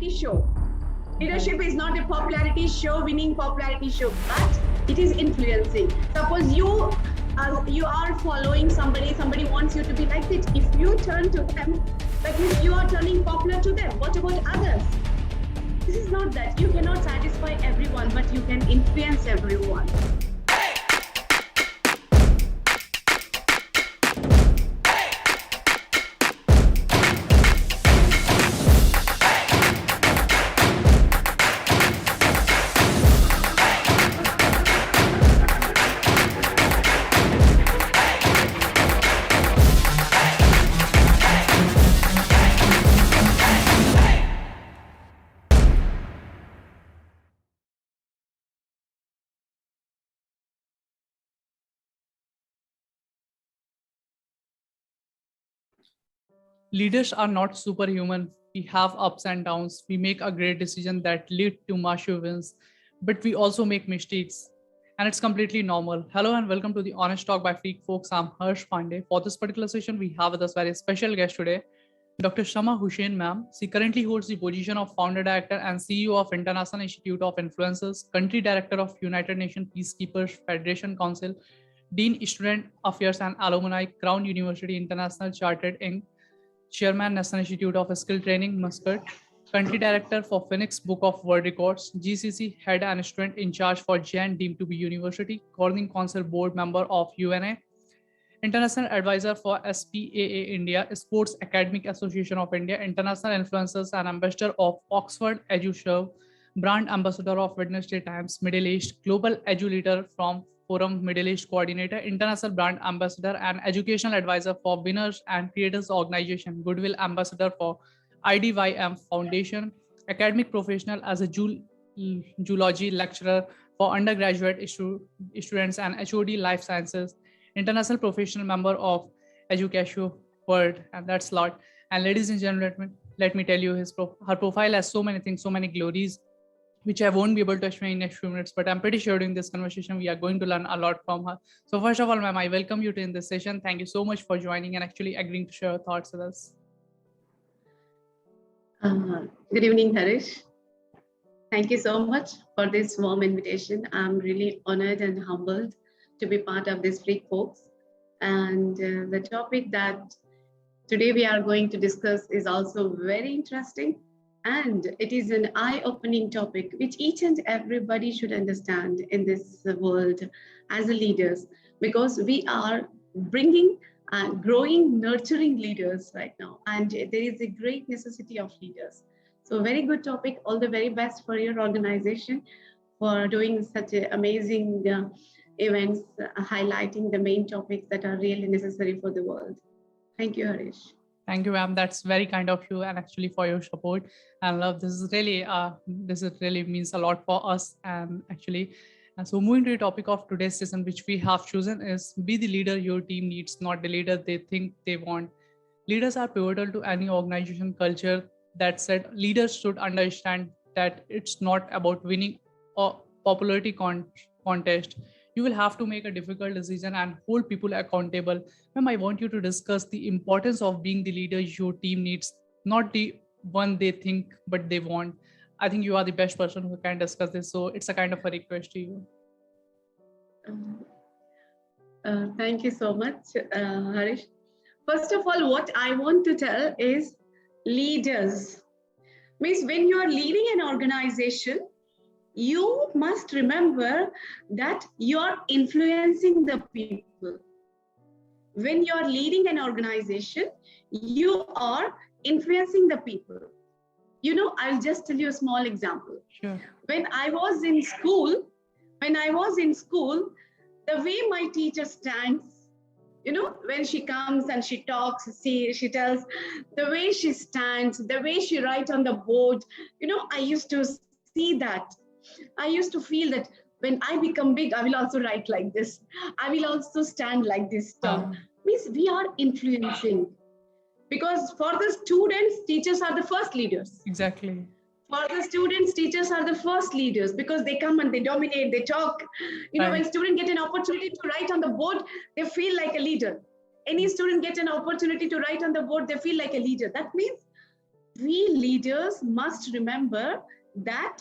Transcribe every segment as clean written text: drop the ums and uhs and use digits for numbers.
popularity show. Leadership is not a popularity show, winning popularity show, but it is influencing. Suppose you are following somebody wants you to be like it. If you turn to them, that means you are turning popular to them. What about others? This is not that. You cannot satisfy everyone, but you can influence everyone. Leaders are not superhuman. We have ups and downs. We make a great decision that lead to massive wins, but we also make mistakes. And it's completely normal. Hello and welcome to the Honest Talk by Freak Folks. I'm Harsh Pandey. For this particular session, we have with us very special guest today, Dr. Shama Hussain, ma'am. She currently holds the position of Founder Director and CEO of International Institute of Influencers, Country Director of United Nations Peacekeepers Federation Council, Dean Student Affairs and Alumni, Crown University International Chartered Inc., Chairman, National Institute of Skill Training, MUSCAT, Country Director for Phoenix Book of World Records, GCC Head and Student in Charge for JAIN-deemed to be University, Governing Council Board Member of UNA, International Advisor for SPAA India, Sports Academic Association of India, International Influencers and Ambassador of OXFOREDUSERVE, Brand Ambassador of Wednesday Times, Middle East, Global Edu Leader from Forum Middle East Coordinator, International Brand Ambassador and Educational Advisor for Winners and Creators Organization, Goodwill Ambassador for IDYM Foundation, Academic Professional as a Zoology Lecturer for undergraduate students and HOD Life Sciences, International Professional Member of Education World, and that's a lot. And ladies and gentlemen, let me tell you, her profile has so many things, so many glories, which I won't be able to explain in next few minutes, but I'm pretty sure during this conversation, we are going to learn a lot from her. So first of all, ma'am, I welcome you to in this session. Thank you so much for joining and actually agreeing to share your thoughts with us. Good evening, Harish. Thank you so much for this warm invitation. I'm really honored and humbled to be part of this Freak Folks. And the topic that today we are going to discuss is also very interesting. And it is an eye-opening topic, which each and everybody should understand in this world as leaders, because we are bringing growing, nurturing leaders right now. And there is a great necessity of leaders. So very good topic. All the very best for your organization for doing such amazing events, highlighting the main topics that are really necessary for the world. Thank you, Harish. Thank you, ma'am. That's very kind of you, and actually for your support and love. This is really means a lot for us. And actually, so moving to the topic of today's session, which we have chosen is be the leader your team needs, not the leader they think they want. Leaders are pivotal to any organization culture. That said, leaders should understand that it's not about winning a popularity contest. You will have to make a difficult decision and hold people accountable. Ma'am, I want you to discuss the importance of being the leader your team needs, not the one they think, but they want. I think you are the best person who can discuss this. So it's a kind of a request to you. Thank you so much, Harish. First of all, what I want to tell is leaders. Means when you are leading an organization, you must remember that you are influencing the people. When you are leading an organization, you are influencing the people. You know, I'll just tell you a small example. Sure. When I was in school, the way my teacher stands, you know, when she comes and she talks, she tells, the way she stands, the way she writes on the board, you know, I used to see that. I used to feel that when I become big, I will also write like this. I will also stand like this. Means we are influencing. Because for the students, teachers are the first leaders. Exactly. For the students, teachers are the first leaders because they come and they dominate, they talk. You know, when students get an opportunity to write on the board, they feel like a leader. Any student gets an opportunity to write on the board, they feel like a leader. That means we leaders must remember that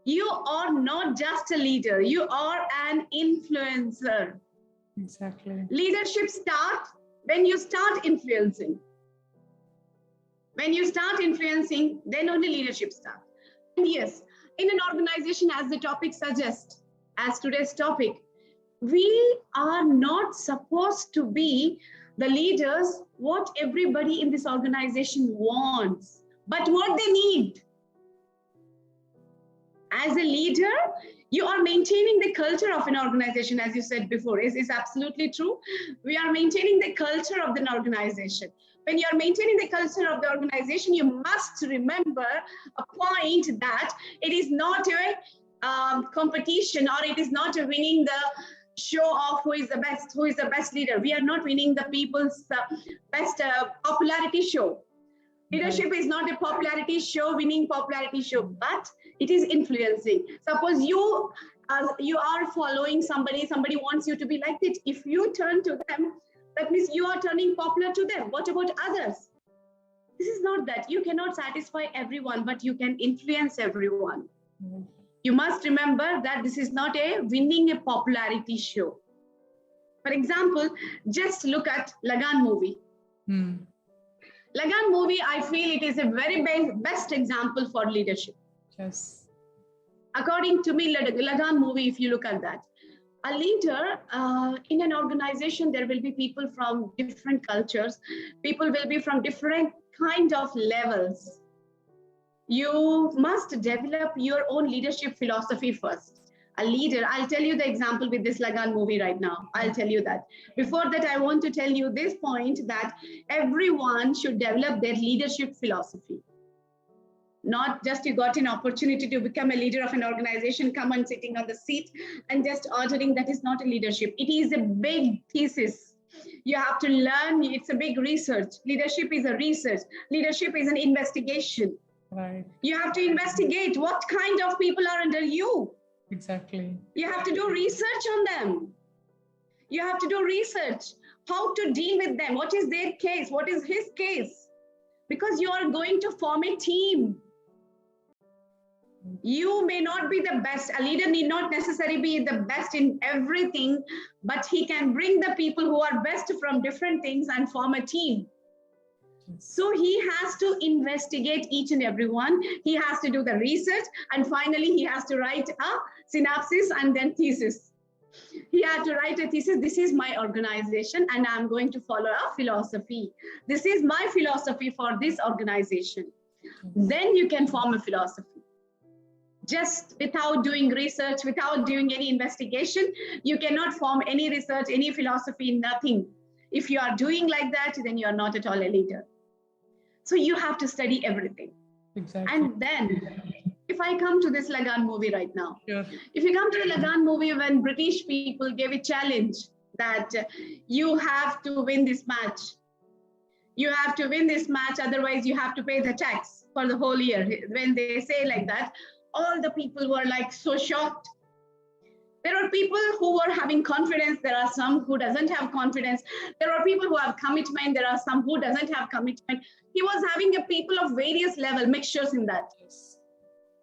you are not just a leader, you are an influencer. Exactly. Leadership starts when you start influencing. When you start influencing, then only leadership starts. And yes, in an organization, as the topic suggests, as today's topic, we are not supposed to be the leaders what everybody in this organization wants, but what they need. As a leader, you are maintaining the culture of an organization, as you said before, is absolutely true. We are maintaining the culture of an organization. When you are maintaining the culture of the organization, you must remember a point that it is not a competition, or it is not a winning the show of who is the best leader. We are not winning the people's best popularity show. Leadership is not a popularity show, winning popularity show, but it is influencing. Suppose you are following somebody wants you to be like it. If you turn to them, that means you are turning popular to them. What about others? This is not that. You cannot satisfy everyone, but you can influence everyone. You must remember that this is not a winning a popularity show. For example, just look at Lagan movie. Lagan movie, I feel it is a very best example for leadership. Yes. According to me, Lagan movie, if you look at that, a leader in an organization, there will be people from different cultures. People will be from different kind of levels. You must develop your own leadership philosophy first. A leader, I'll tell you the example with this Lagan movie right now. I'll tell you that. Before that, I want to tell you this point that everyone should develop their leadership philosophy. Not just you got an opportunity to become a leader of an organization, come and sitting on the seat and just ordering. That is not a leadership. It is a big thesis. You have to learn. It's a big research. Leadership is a research. Leadership is an investigation. Right. You have to investigate what kind of people are under you. Exactly. You have to do research on them. You have to do research, how to deal with them. What is their case? What is his case? Because you are going to form a team. You may not be the best. A leader need not necessarily be the best in everything, but he can bring the people who are best from different things and form a team. So he has to investigate each and every one. He has to do the research, and finally he has to write a synopsis and then thesis. He had to write a thesis. This is my organization and I'm going to follow a philosophy. This is my philosophy for this organization. Then you can form a philosophy. Just without doing research, without doing any investigation, you cannot form any research, any philosophy, nothing. If you are doing like that, then you are not at all a leader. So you have to study everything. Exactly. And then, if I come to this Lagan movie right now, Sure. If you come to the Lagan movie, when British people gave a challenge that you have to win this match. You have to win this match, otherwise you have to pay the tax for the whole year. When they say like that, all the people were like so shocked. There are people who were having confidence. There are some who doesn't have confidence. There are people who have commitment. There are some who doesn't have commitment. He was having a people of various level mixtures in that. Yes.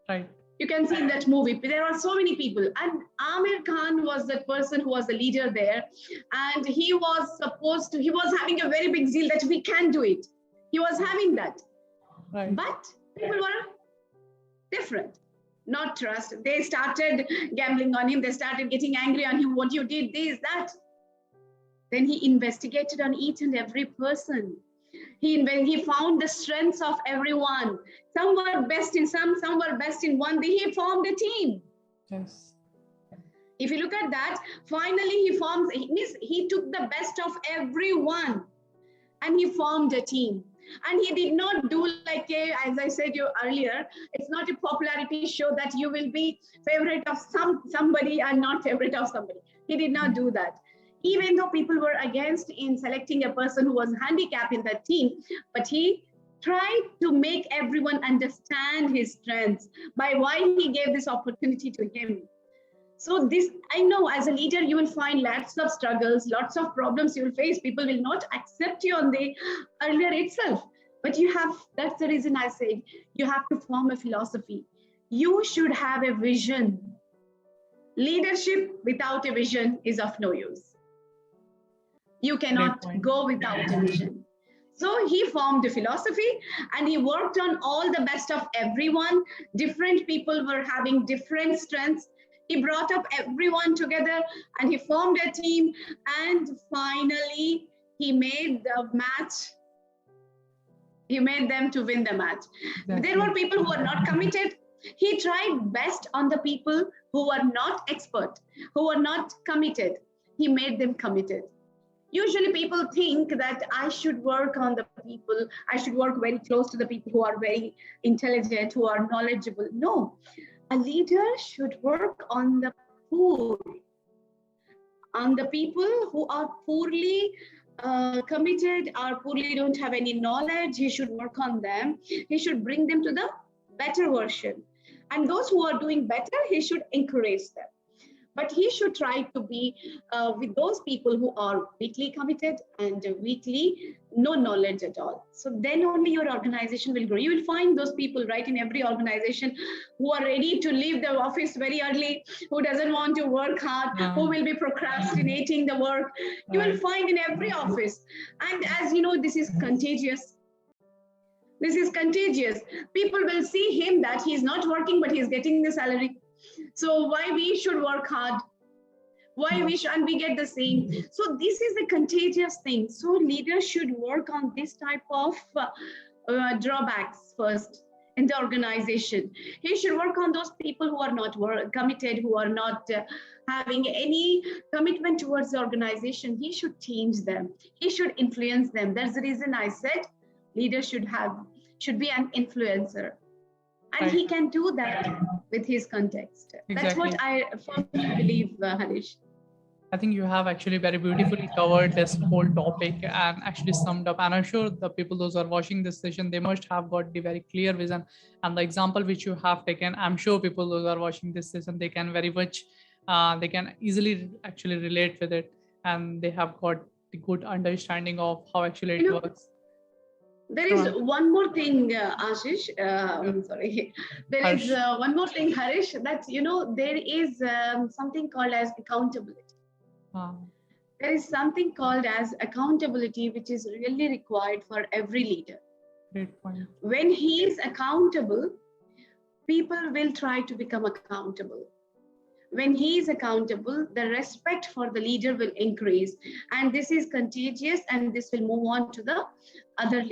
Right. You can see in that movie, there are so many people. And Amir Khan was that person who was the leader there. And he was having a very big zeal that we can do it. He was having that. Right. But people were different. Not trust. They started gambling on him. They started getting angry on him. What you did, this, that. Then he investigated on each and every person. He found the strengths of everyone. Some were best in some were best in one. He formed a team. Yes. If you look at that, finally he took the best of everyone and he formed a team. And he did not do like as I said you earlier, it's not a popularity show that you will be favorite of somebody and not favorite of somebody. He did not do that. Even though people were against in selecting a person who was handicapped in that team, but he tried to make everyone understand his strengths by why he gave this opportunity to him. So this, I know as a leader, you will find lots of struggles, lots of problems you will face. People will not accept you on the earlier itself. But you have, that's the reason I said, you have to form a philosophy. You should have a vision. Leadership without a vision is of no use. You cannot go without a vision. So he formed a philosophy and he worked on all the best of everyone. Different people were having different strengths. He brought up everyone together and he formed a team, and finally he made the match. He made them to win the match. Exactly. There were people who were not committed. He tried best on the people who were not expert, who were not committed. He made them committed. Usually people think that I should work on the people, I should work very close to the people who are very intelligent, who are knowledgeable. No, a leader should work on the poor, on the people who are poorly committed, or poorly don't have any knowledge. He should work on them. He should bring them to the better version. And those who are doing better, he should encourage them. But he should try to be with those people who are weakly committed and weakly no knowledge at all. So then only your organization will grow. You will find those people, right, in every organization who are ready to leave the office very early, who doesn't want to work hard, who will be procrastinating the work. You will find in every office. And as you know, this is contagious. This is contagious. People will see him that he's not working, but he's getting the salary. So why we should work hard? Why we should, and we get the same. So this is the contagious thing. So leaders should work on this type of drawbacks first in the organization. He should work on those people who are not committed, who are not having any commitment towards the organization. He should change them. He should influence them. That's the reason I said leaders should be an influencer. And he can do that with his context. Exactly. That's what I firmly believe, Harish. I think you have actually very beautifully covered this whole topic and actually summed up. And I'm sure the people, those who are watching this session, they must have got the very clear vision. And the example which you have taken, I'm sure people, those who are watching this session, they can very much, they can easily actually relate with it. And they have got the good understanding of how actually it works. There is one more thing, Ashish. I'm sorry. There is one more thing, Harish, that, there is something called as accountability. There is something called as accountability, which is really required for every leader. Great point. When he is accountable, people will try to become accountable. When he is accountable, the respect for the leader will increase. And this is contagious, and this will move on to the other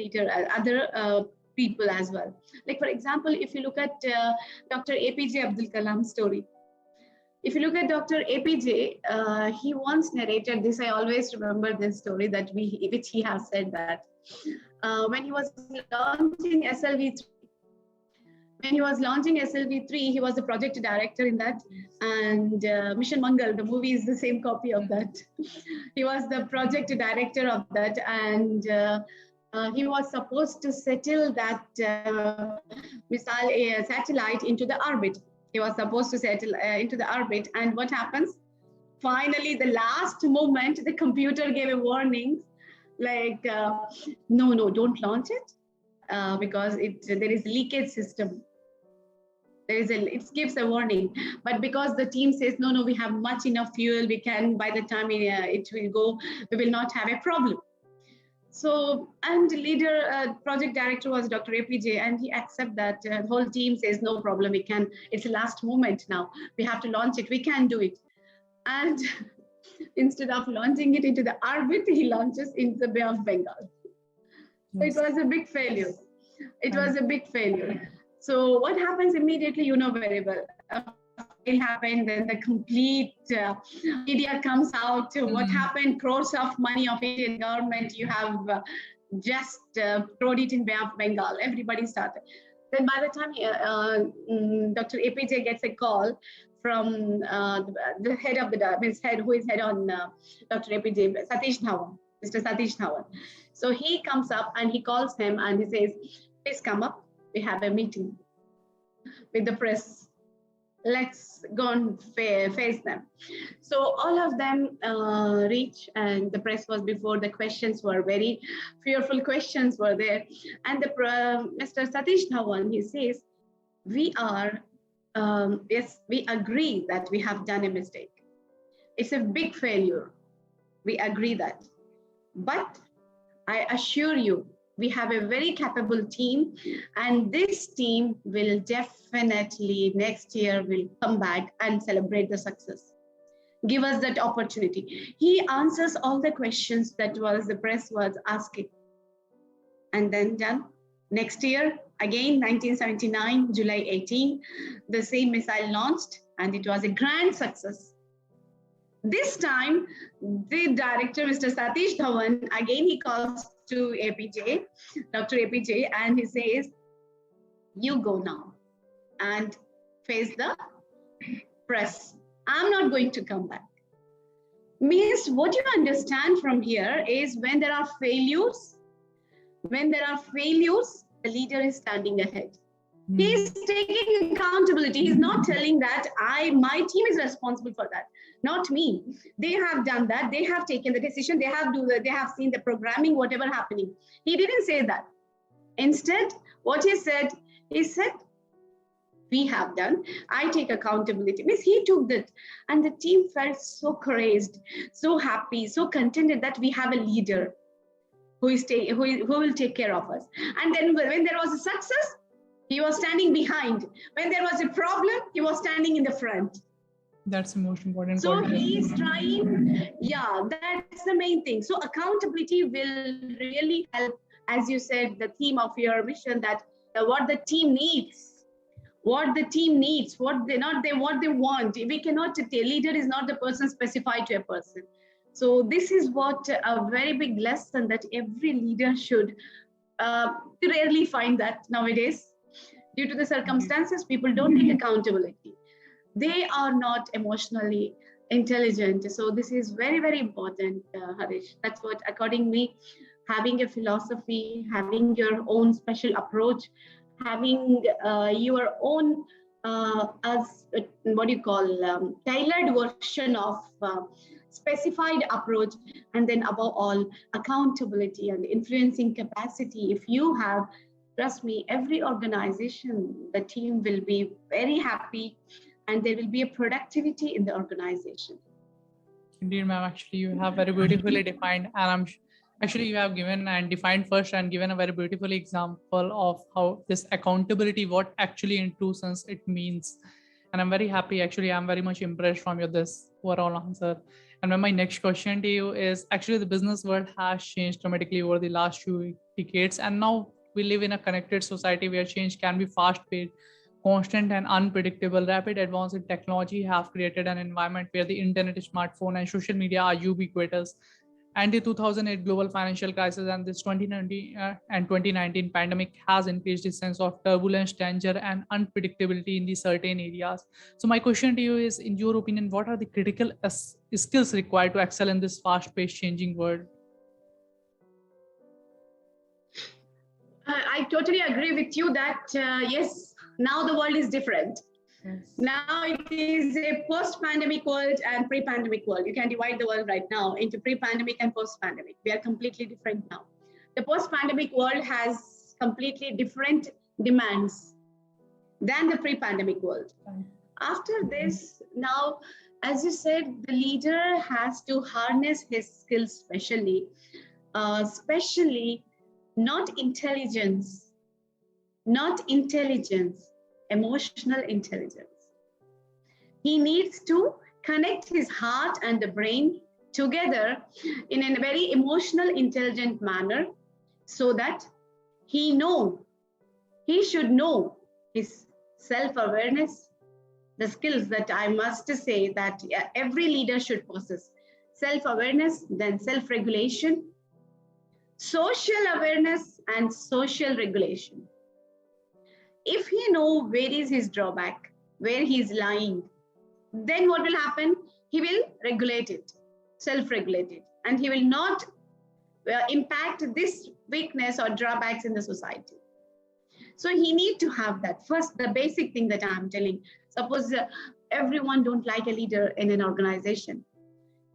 people as well. Like, for example, if you look at Dr. APJ Abdul Kalam's story. If you look at Dr. APJ, he once narrated this. I always remember this story which he has said that when he was launching SLV3, he was the project director in that, and Mission Mangal, the movie is the same copy of that. He was the project director of that, and he was supposed to settle that satellite into the orbit. He was supposed to settle into the orbit, and what happens? Finally, the last moment, the computer gave a warning, like, no, don't launch it, because there is leakage system. It gives a warning, but because the team says, no, we have much enough fuel, we can, by the time it will go, we will not have a problem. So, and the leader, project director was Dr. APJ, and he accepts that. The whole team says, no problem, we can, it's the last moment now, we have to launch it, we can do it. And instead of launching it into the orbit, he launches into the Bay of Bengal. Yes. So it was a big failure. It was a big failure. So what happens immediately, you know very well. It happened, then the complete media comes out. What happened? Crores of money of Indian government, you have just thrown it in Bay of Bengal. Everybody started. Then by the time Dr. APJ gets a call from the head of who is head on Dr. APJ, Mr. Satish Dhawan. So he comes up and he calls him and he says, please come up. We have a meeting with the press. let's go and face them. So all of them reach, and the press was before. The questions were very fearful questions were there. And Mr. Satish Dhawan, he says, we are, yes, we agree that we have done a mistake. It's a big failure. We agree that. But I assure you, we have a very capable team, and this team will definitely next year will come back and celebrate the success. Give us that opportunity. He answers all the questions that was the press was asking. And then done. Next year, again, 1979, July 18, the same missile launched, and it was a grand success. This time, the director, Mr. Satish Dhawan, again, he calls to APJ, Dr. APJ, and he says, you go now and face the press. I'm not going to come back. Means what you understand from here is when there are failures, the leader is standing ahead. He is taking accountability. He's not telling that my team is responsible for that, not me. They have done that. They have taken the decision. They have seen the programming, whatever happening. He didn't say that. Instead, what he said, we have done. I take accountability. Means he took that, and the team felt so couraged, so happy, so contented that we have a leader who will take care of us. And then when there was a success, he was standing behind. When there was a problem, he was standing in the front. That's the most important. So he's trying, yeah, that's the main thing. So accountability will really help, as you said, the theme of your mission, that what the team needs, what they want. We cannot, a leader is not the person specified to a person. So this is what a very big lesson that every leader should, rarely find that nowadays. Due to the circumstances, people don't take accountability. They are not emotionally intelligent. So this is very, very important, Harish. That's what, according to me, having a philosophy, having your own special approach, having your own, tailored version of specified approach, and then above all, accountability and influencing capacity. If you have, trust me, every organization, the team will be very happy, and there will be a productivity in the organization. Indeed, ma'am. Actually, you have very beautifully defined, and you have given and defined first and given a very beautiful example of how this accountability, what actually in true sense it means. And I'm very happy. Actually, I'm very much impressed from this overall answer. And my next question to you is, actually, the business world has changed dramatically over the last few decades, and now we live in a connected society where change can be fast-paced, constant, and unpredictable. Rapid advance in technology have created an environment where the internet, smartphone, and social media are ubiquitous. And the 2008 global financial crisis and this 2020 and 2019 pandemic has increased the sense of turbulence, danger, and unpredictability in the certain areas. So my question to you is, in your opinion, what are the critical skills required to excel in this fast-paced changing world? I totally agree with you that, yes, now the world is different. Yes. Now it is a post-pandemic world and pre-pandemic world. You can divide the world right now into pre-pandemic and post-pandemic. We are completely different now. The post-pandemic world has completely different demands than the pre-pandemic world. After this, now, as you said, the leader has to harness his skills especially not intelligence, emotional intelligence. He needs to connect his heart and the brain together in a very emotional, intelligent manner, so that he should know his self-awareness, the skills that I must say that every leader should possess: self-awareness, then self-regulation, social awareness, and social regulation. If he knows where is his drawback, where he is lying, then what will happen? He will regulate it, self-regulate it, and he will not impact this weakness or drawbacks in the society. So he need to have that. First, the basic thing that I'm telling, suppose everyone don't like a leader in an organization.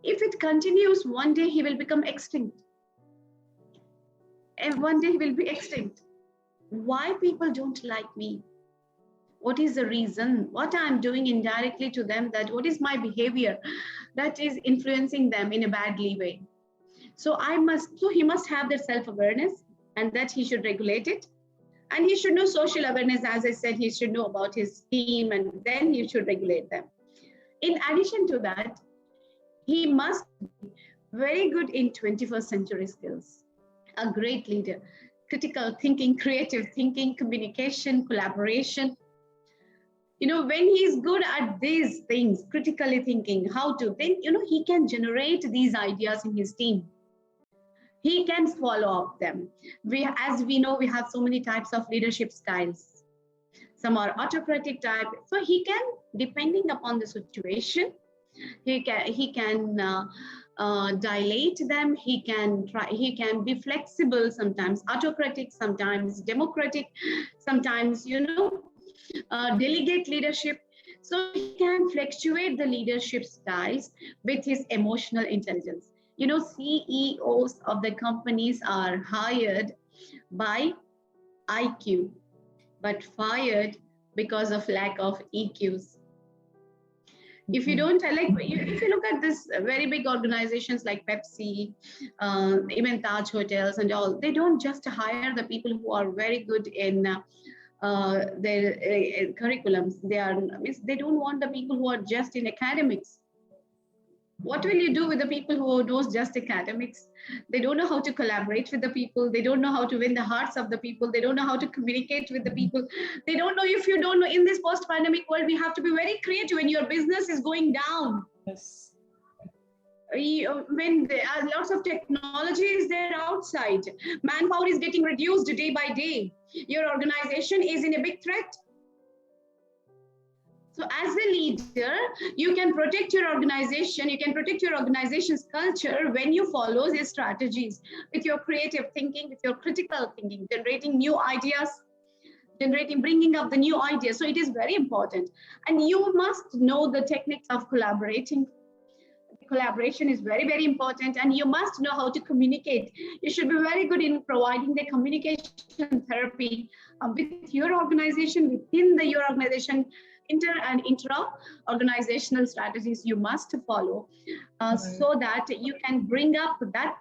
If it continues, one day he will become extinct. And one day he will be extinct. Why people don't like me? What is the reason? What I'm doing indirectly to them, that what is my behavior that is influencing them in a badly way? So he must have that self-awareness, and that he should regulate it. And he should know social awareness. As I said, he should know about his team, and then he should regulate them. In addition to that, he must be very good in 21st century skills. A great leader, critical thinking, creative thinking, communication, collaboration. When he's good at these things, critically thinking, how to think, he can generate these ideas in his team. He can follow up them. As we know, we have so many types of leadership styles. Some are autocratic type. So he can, depending upon the situation, he can dilate them. He can be flexible, sometimes autocratic, sometimes democratic, sometimes, delegate leadership. So he can fluctuate the leadership styles with his emotional intelligence. CEOs of the companies are hired by IQ, but fired because of lack of EQs. If you don't if you look at this very big organizations like Pepsi, even Taj Hotels and all, they don't just hire the people who are very good in their curriculums. They don't want the people who are just in academics. What will you do with the people who knows just academics? They don't know how to collaborate with the people. They don't know how to win the hearts of the people. They don't know how to communicate with the people. They don't know, if you don't know, in this post-pandemic world, we have to be very creative when your business is going down. Yes. When there are lots of technology is there outside, manpower is getting reduced day by day. Your organization is in a big threat. So as a leader, you can protect your organization, you can protect your organization's culture when you follow these strategies with your creative thinking, with your critical thinking, generating new ideas, bringing up the new ideas. So it is very important. And you must know the techniques of collaborating. Collaboration is very, very important, and you must know how to communicate. You should be very good in providing the communication therapy with your organization, within your organization. Inter and intra-organizational strategies you must follow so that you can bring up that,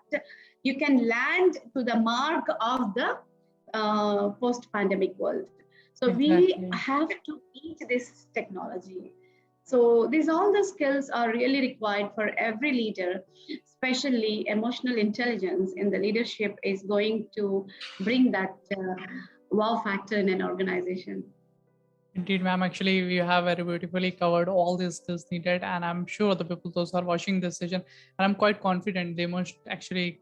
you can land to the mark of the post-pandemic world. So we have to eat this technology. So all the skills are really required for every leader, especially emotional intelligence in the leadership is going to bring that wow factor in an organization. Indeed, ma'am. Actually, we have very beautifully covered all these skills needed, and I'm sure the people those are watching this session, and I'm quite confident they must actually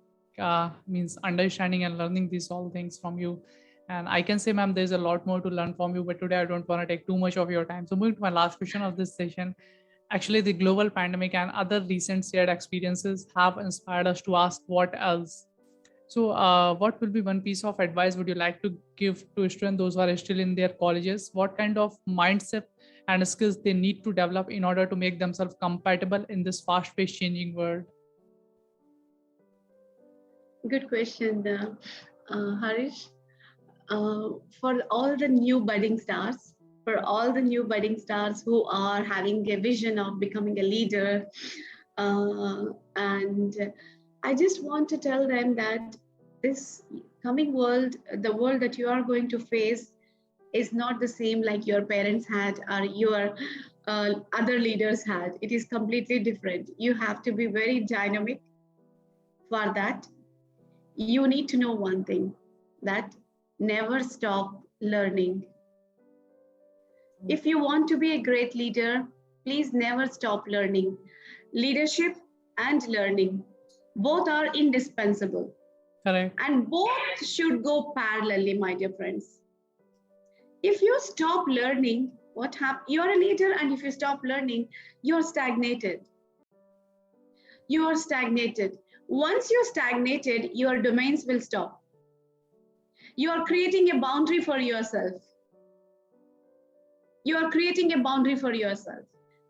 means understanding and learning these all things from you. And I can say, ma'am, there's a lot more to learn from you, but today I don't want to take too much of your time. So moving to my last question of this session, actually, the global pandemic and other recent shared experiences have inspired us to ask what else. So what will be one piece of advice would you like to give to students, those who are still in their colleges? What kind of mindset and skills they need to develop in order to make themselves compatible in this fast-paced changing world? Good question, Harish. For all the new budding stars, who are having a vision of becoming a leader, and I just want to tell them that this coming world, the world that you are going to face, is not the same like your parents had or your other leaders had. It is completely different. You have to be very dynamic. For that, you need to know one thing, that never stop learning. If you want to be a great leader, please never stop learning. Leadership and learning, both are indispensable. Correct. And both should go parallelly, my dear friends. If you stop learning, what happens? You're a leader, and if you stop learning, you're stagnated. You are stagnated. Once you're stagnated, your domains will stop. You are creating a boundary for yourself. You are creating a boundary for yourself.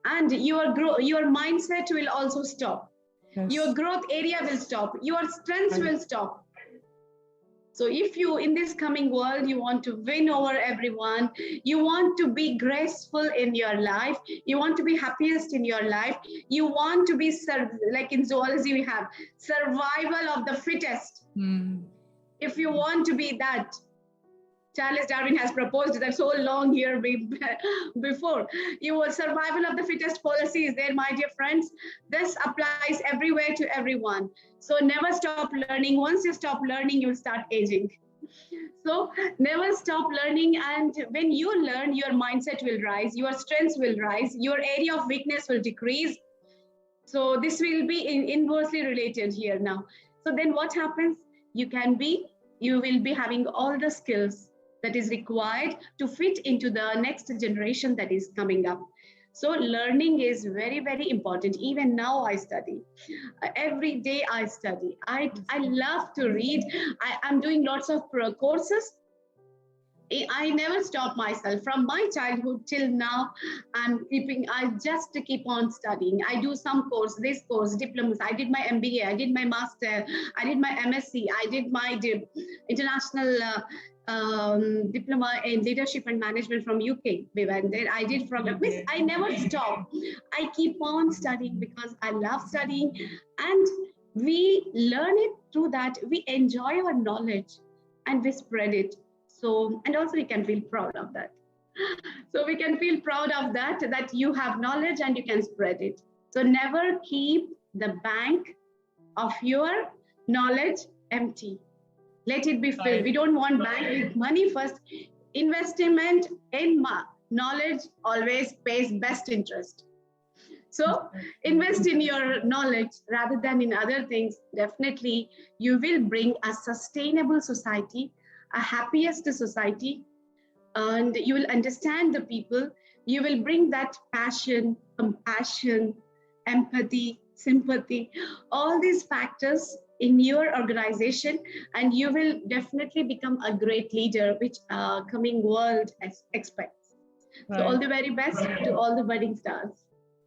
And your mindset will also stop. Yes. Your growth area will stop. Your strengths will stop. So if you, in this coming world, you want to win over everyone, you want to be graceful in your life, you want to be happiest in your life, you want to be, like in zoology, we have survival of the fittest. If you want to be that, Charles Darwin has proposed that so long here before. Your survival of the fittest policy is there, my dear friends. This applies everywhere to everyone. So never stop learning. Once you stop learning, you'll start aging. So never stop learning. And when you learn, your mindset will rise, your strengths will rise, your area of weakness will decrease. So this will be inversely related here now. So then what happens? You will be having all the skills that is required to fit into the next generation that is coming up. So learning is very, very important. Even now I study. Every day I study. I love to read. I'm doing lots of courses. I never stop myself. From my childhood till now, I just keep on studying. I do some course, this course, diplomas. I did my MBA, I did my master, I did my MSc, I did my international diploma in leadership and management from UK. I did from I never stop. I keep on studying because I love studying, and we learn it through that. We enjoy our knowledge and we spread it. So, and also we can feel proud of that. So we can feel proud of that you have knowledge and you can spread it. So never keep the bank of your knowledge empty. Let it be filled. We don't want bank with money first. Investment in knowledge always pays best interest. So invest in your knowledge rather than in other things. Definitely, you will bring a sustainable society, a happiest society, and you will understand the people. You will bring that passion, compassion, empathy, sympathy, all these factors in your organization, and you will definitely become a great leader, which coming world expects. Right. So all the very best to all the budding stars.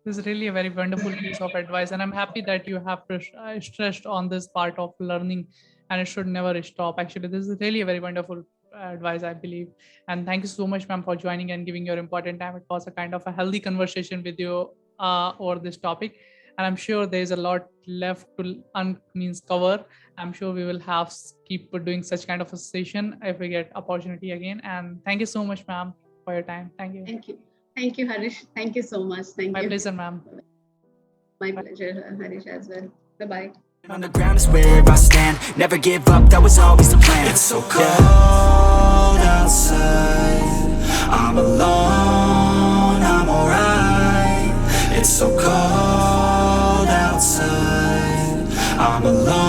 This is really a very wonderful piece of advice, and I'm happy that you have stressed on this part of learning, and it should never stop. Actually, this is really a very wonderful advice, I believe. And thank you so much, ma'am, for joining and giving your important time. It was a kind of a healthy conversation with you over this topic. And I'm sure there's a lot left to cover. I'm sure we will keep doing such kind of a session if we get opportunity again. And thank you so much, ma'am, for your time. Thank you. Thank you. Thank you, Harish. Thank you so much. Thank you. My pleasure, ma'am. My pleasure, Harish, as well. Bye-bye. On the ground is where I stand. Never give up, that was always the plan. It's so cold outside. I'm alone, I'm alright. It's so cold outside. I'm alone.